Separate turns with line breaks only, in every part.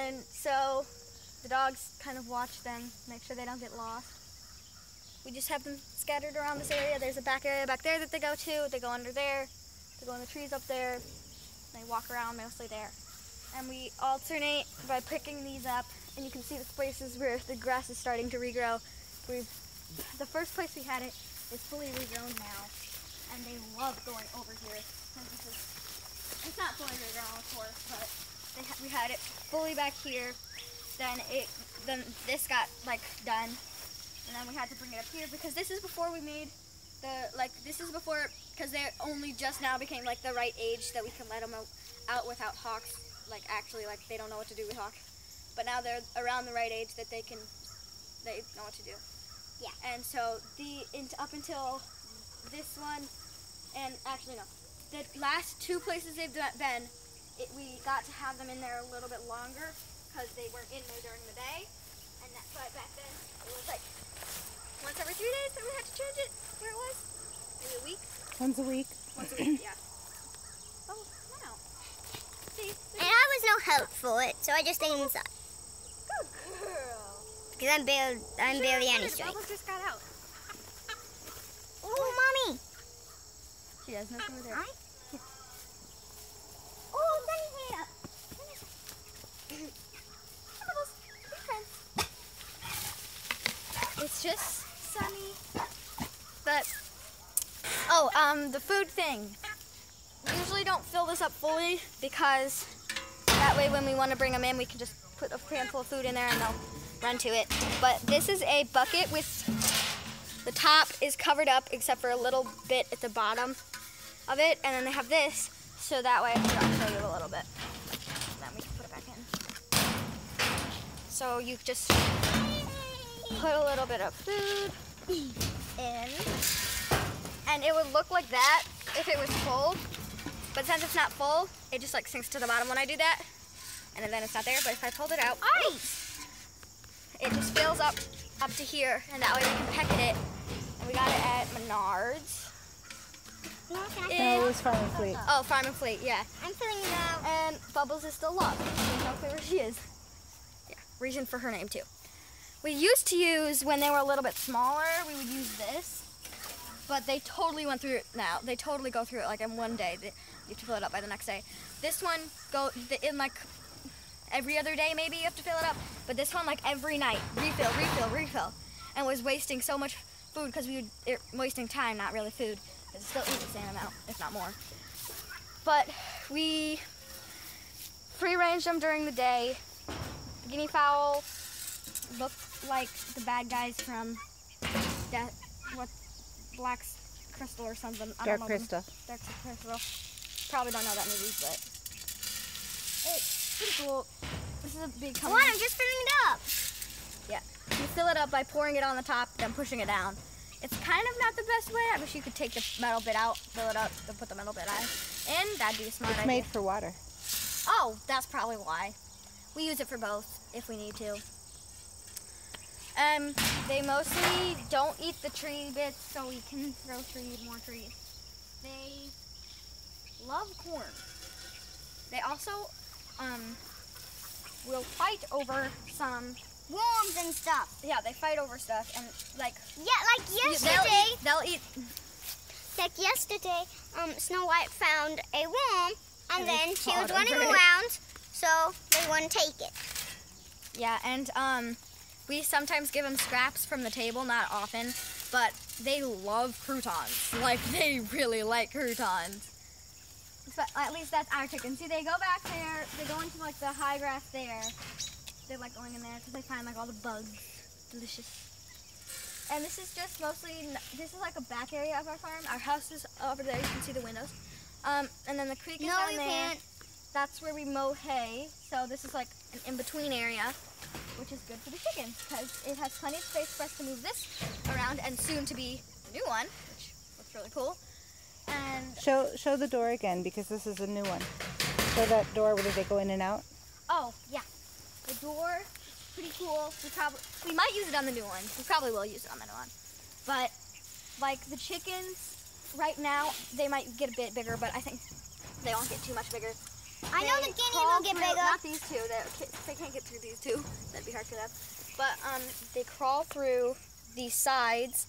And so the dogs kind of watch them, make sure they don't get lost. We just have them scattered around this area. There's a back area back there that they go to. They go under there. They go in the trees up there. They walk around mostly there. And we alternate by picking these up. And you can see the places where the grass is starting to regrow. The first place we had it is fully regrown now. And they love going over here. It's not fully regrown, of course, but we had it fully back here. Then this got like done. And then we had to bring it up here because this is before we made because they only just now became like the right age that we can let them out without hawks, actually they don't know what to do with hawks. But now they're around the right age that they know what to do.
Yeah.
And so up until this one, and actually no, the last two places they've been, we got to have them in there a little bit longer because they weren't in there during the day. And that's why back then it was like once every 3 days that we had to change it where it was. Maybe a week.
Once a week.
Once a week, yeah. Oh, wow. See?
And I was no help for it, so I just stayed inside.
Good girl.
Because I'm barely any strength.
Bubbles just got out.
Oh, Mommy.
She has nothing over there.
Yeah. Oh, Sunny's here.
Bubbles, be friends. It's just Sunny. But, the food thing. We usually don't fill this up fully because that way when we want to bring them in, we can just put a handful of food in there and they'll run to it. But this is a bucket with the top is covered up except for a little bit at the bottom of it. And then they have this, so that way I'll show you a little bit. And then we can put it back in. So you just put a little bit of food in. And it would look like that if it was full. But since it's not full, it just sinks to the bottom when I do that. And then it's not there, but if I pulled it out, it just fills up to here, and that way we can peck at it. And we got it at Menards.
No,
No, it was Farm and Fleet.
Oh, Farm and Fleet, yeah.
I'm filling it out.
And Bubbles is still lost. There's no clue where she is. Yeah, reason for her name too. We used to use, when they were a little bit smaller, we would use this. But they totally went through it now. They totally go through it in one day. You have to fill it up by the next day. This one, in every other day maybe you have to fill it up. But this one every night, refill, refill, refill. And was wasting so much food because wasting time, not really food. Because it still eats the same amount, if not more. But we free-range them during the day. The guinea fowl look like the bad guys from Black Crystal or something.
Dark Crystal.
Dark Crystal. Probably don't know that movie, but it's pretty cool. This is a big company.
What? I'm just filling it up.
Yeah. You fill it up by pouring it on the top, then pushing it down. It's kind of not the best way. I wish you could take the metal bit out, fill it up, then put the metal bit on. And that'd be a smart idea.
It's made for water.
Oh, that's probably why. We use it for both if we need to. They mostly don't eat the tree bits, so we can throw more trees. They love corn. They also will fight over some
Worms and stuff.
Yeah, they fight over stuff and
Yeah, yesterday.
They'll eat.
Like yesterday, Snow White found a worm, and then she was running
over it.
around, so they wouldn't take it.
Yeah, and we sometimes give them scraps from the table, not often, but they love croutons. They really like croutons. But at least that's our chicken. See, they go back there, they go into the high grass there. They like going in there because they find all the bugs. Delicious. And this is just mostly, this is a back area of our farm. Our house is over there, you can see the windows. And then the creek is down there.
Can't.
That's where we mow hay. So this is an in-between area, which is good for the chickens because it has plenty of space for us to move this around and soon to be a new one, which looks really cool. And
Show the door again because this is a new one. Show that door where they go in and out.
Oh, yeah. The door is pretty cool. We might use it on the new one. We probably will use it on the new one. But the chickens right now, they might get a bit bigger, but I think they won't get too much bigger.
I know the guinea will get bigger.
Not these two. They can't get through these two. That'd be hard for them. But they crawl through these sides,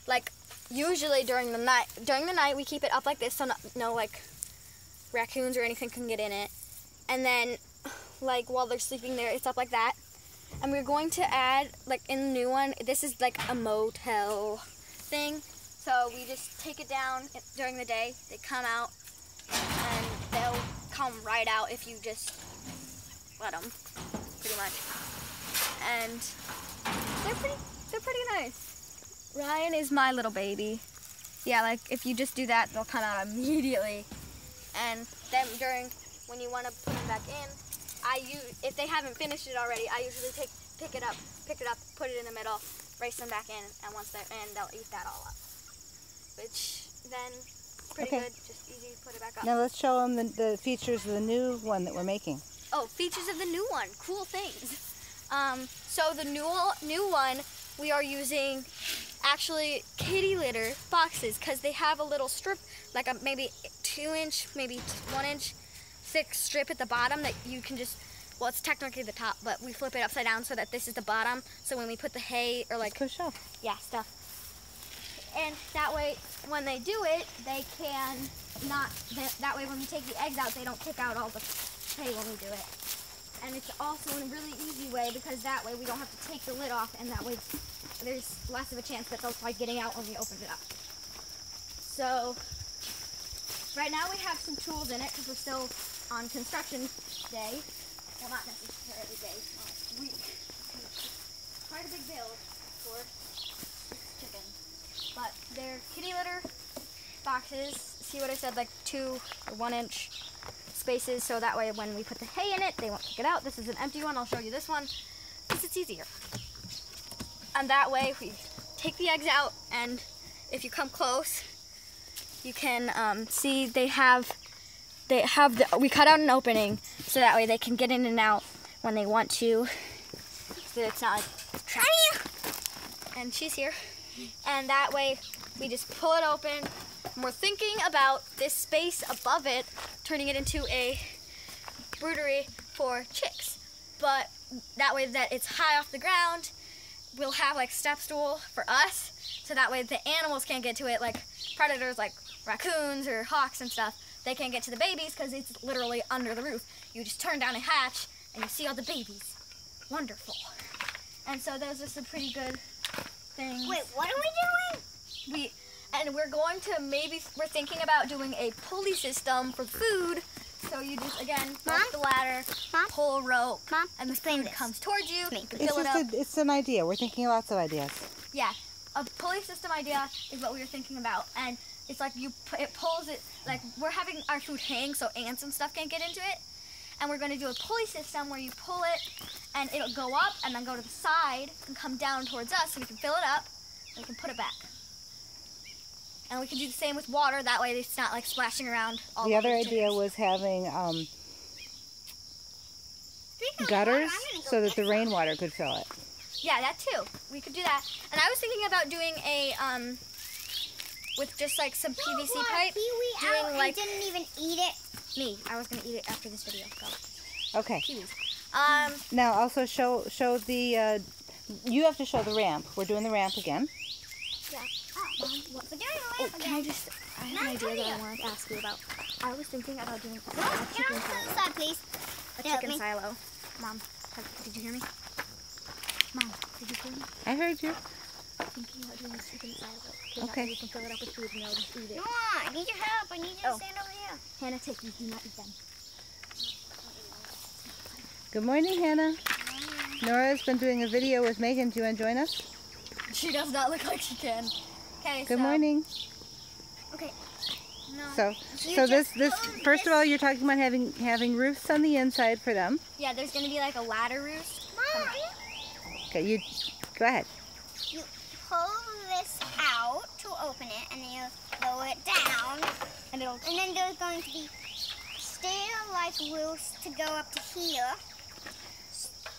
like usually during the night. During the night, we keep it up like this so no like raccoons or anything can get in it. And then, like while they're sleeping there, it's up like that. And we're going to add, like in the new one, this is like a motel thing. So we just take it down during the day. They come out, and they'll come right out if you just let them, pretty much. And they're pretty nice. Ryan is my little baby. Yeah, like if you just do that, they'll come out immediately. And then when you want to put them back in, if they haven't finished it already, I usually pick it up, put it in the middle, race them back in, and once they're in, they'll eat that all up. Which then, pretty good, just easy to put it back up.
Now let's show them the features of the new one that we're making.
Oh, features of the new one, cool things. So the new one, we are using actually kitty litter boxes because they have a little strip, like a maybe 2-inch, maybe 1-inch thick strip at the bottom that you can just, well, it's technically the top, but we flip it upside down so that this is the bottom. So when we put the hay or like, yeah, stuff. And that way, when they do it, they can not, that way when we take the eggs out, they don't kick out all the hay when we do it. And it's also in a really easy way because that way we don't have to take the lid off, and that way there's less of a chance that they'll try getting out when we open it up. So right now we have some tools in it because we're still on construction day. Well, not necessarily day, week. Quite a big build for chicken. But they're kitty litter boxes. See what I said, like 2 or 1-inch spaces, so that way when we put the hay in it, they won't kick it out. This is an empty one. I'll show you this one because it's easier. And that way we take the eggs out, and if you come close, you can see we cut out an opening so that way they can get in and out when they want to. So it's not like trapped. And she's here. And that way we just pull it open. And we're thinking about this space above it, turning it into a broodery for chicks. But that way that it's high off the ground, we'll have like step stool for us. So that way the animals can't get to it, like predators like raccoons or hawks and stuff. They can't get to the babies because it's literally under the roof. You just turn down a hatch and you see all the babies. Wonderful. And so those are some pretty good things.
Wait, what are we doing?
We're thinking about doing a pulley system for food. So you just, again, go up the ladder, pull a rope, and the food comes towards you. You can fill it up.
It's an idea. We're thinking lots of ideas.
Yeah, a pulley system idea is what we were thinking about. And it's like it pulls it, like we're having our food hang so ants and stuff can't get into it. And we're going to do a pulley system where you pull it and it'll go up and then go to the side and come down towards us so we can fill it up and we can put it back. And we can do the same with water, that way it's not like splashing around all
The
over
other
the
idea
chickens.
was having gutters so that the rainwater could fill it.
Yeah, that too. We could do that. And I was thinking about doing a, with just like some PVC pipe.
Doing like, didn't even eat it.
Me, I was going to eat it after this video. Go.
Okay.
Kiwis.
Now also show the, you have to show the ramp. We're doing the ramp again.
Yeah.
Mom, what we're doing the ramp again.
I have an idea that I wanted to ask you about. I was thinking about doing a
Get
chicken
on
silo.
the side, please.
A chicken silo. Mom, did you hear me? Mom, did you hear me?
I heard you.
Thinking about doing a chicken silo.
Okay.
You can fill it up with food and they'll just eat it.
Come on, I need your help. I need you to stand over here.
Hannah, take these. Do not eat them.
Good morning, Hannah. Nora's been doing a video with Megan. Do you want to join us?
She does not look like she can. Okay.
Good morning.
Okay. No.
So this first of all, you're talking about having roofs on the inside for them.
Yeah, there's gonna be like a ladder roost.
Mom,
Okay, you go ahead.
you pull this out to open it, and then you lower it down, and then there's going to be stair-like roofs to go up to here,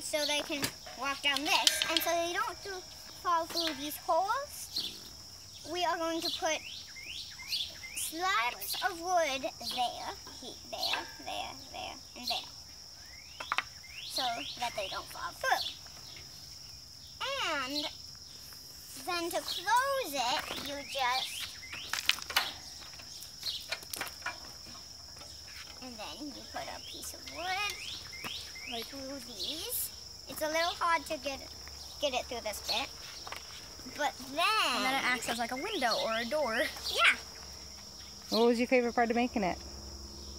so they can walk down this, and so they don't fall through these holes. We are going to put slabs of wood there, there, and there. So that they don't fall through. And then to close it, you just, and then you put a piece of wood right through these. It's a little hard to get it through this bit, but then...
And then it acts as like a window or a door.
Yeah.
What was your favorite part of making it?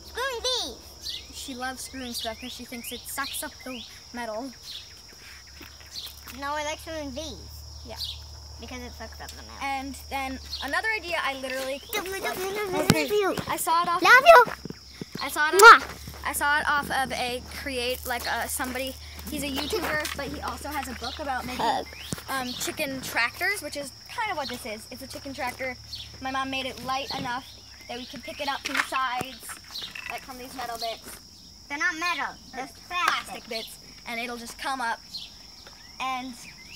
Screwing these.
She loves screwing stuff because she thinks it sucks up the metal.
No, I like screwing these.
Yeah.
Because it sucks up the metal.
And then another idea, I literally
Love you.
I saw it off.
Love you.
I saw it. I saw it off of a somebody. He's a YouTuber, but he also has a book about making chicken tractors, which is kind of what this is. It's a chicken tractor. My mom made it light enough that we can pick it up from the sides, like from these metal bits.
They're not metal. They're
Plastic bits, and it'll just come up. And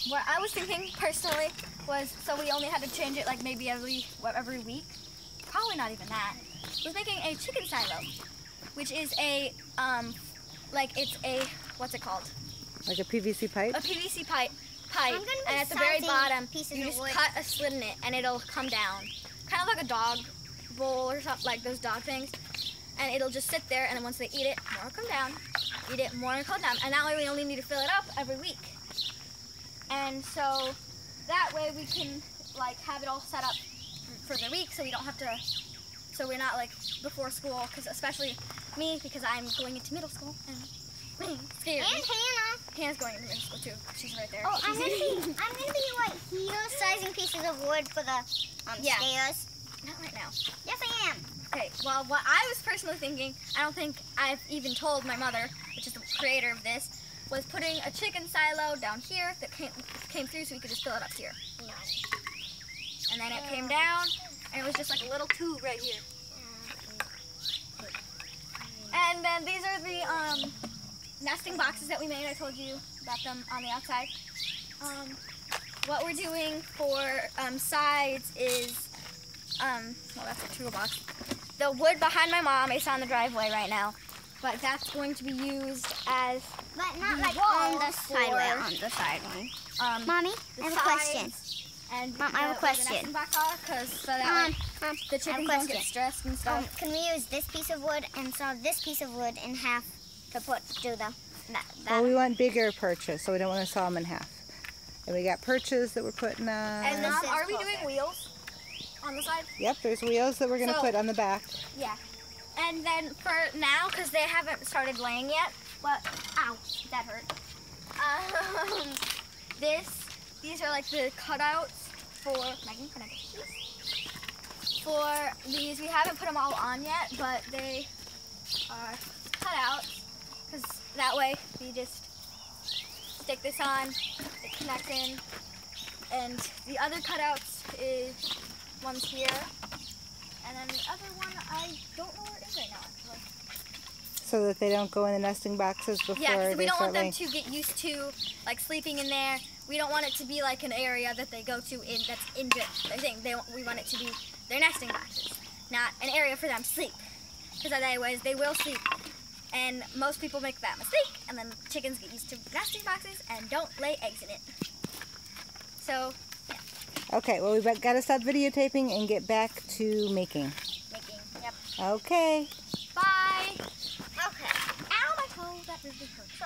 what I was thinking personally was, so we only had to change it like maybe every week. Probably not even that. Was making a chicken silo, which is a it's a, what's it called?
Like a PVC pipe?
A PVC pipe,
I'm gonna be
and at the very
sizing
bottom,
pieces
you
of
just
wood.
cut a slit in it, and it'll come down, kind of like a dog bowl or something, like those dog things. And it'll just sit there, and then once they eat it, more will come down. Eat it, more will come down, and that way we only need to fill it up every week. And so that way we can like have it all set up for the week, so we don't have to. So we're not like before school, because especially me, because I'm going into middle school and scared.
And Hannah.
Hannah's going into middle school too. She's right there.
Oh, I'm gonna be right here sizing pieces of wood for the stairs.
Not right now.
Yes, I am.
Okay, well, what I was personally thinking, I don't think I've even told my mother, which is the creator of this, was putting a chicken silo down here that came through so we could just fill it up here. And then it came down, and it was just like a little tube right here. And then these are the nesting boxes that we made. I told you about them on the outside. What we're doing for sides is, well, that's a toolbox. The wood behind my mom is on the driveway right now, but that's going to be used as
But not
the
like
wall
on the sideway.
for,
On the side one.
Mommy,
I have a question.
And
Mom, I have a question.
So that way the chickens don't get stressed and stuff.
Can we use this piece of wood and saw this piece of wood in half to do the
Well, we want bigger perches, so we don't want to saw them in half. And we got perches that we're putting on.
And Mom, are we doing wheels on the side?
Yep, there's wheels that we're going to put on the back.
Yeah. And then for now, because they haven't started laying yet, but, ow, that hurt. These are like the cutouts for, Megan, can I get these? For these, we haven't put them all on yet, but they are cutouts, because that way we just stick this on, it connects in, and the other cutouts is one's here, and then the other one, I don't know where it is right now, actually.
So that they don't go in the nesting boxes before
Yeah, because we
they
don't
start
want them
laying.
to get used to like sleeping in there. We don't want it to be like an area that they go to that's in their thing. We want it to be their nesting boxes, not an area for them to sleep. Because otherwise they will sleep. And most people make that mistake, and then chickens get used to nesting boxes and don't lay eggs in it. So, yeah.
Okay, well, we've got to stop videotaping and get back to making.
Making, yep.
Okay.
Bye.
Okay.
Ow, my toe, that really hurts.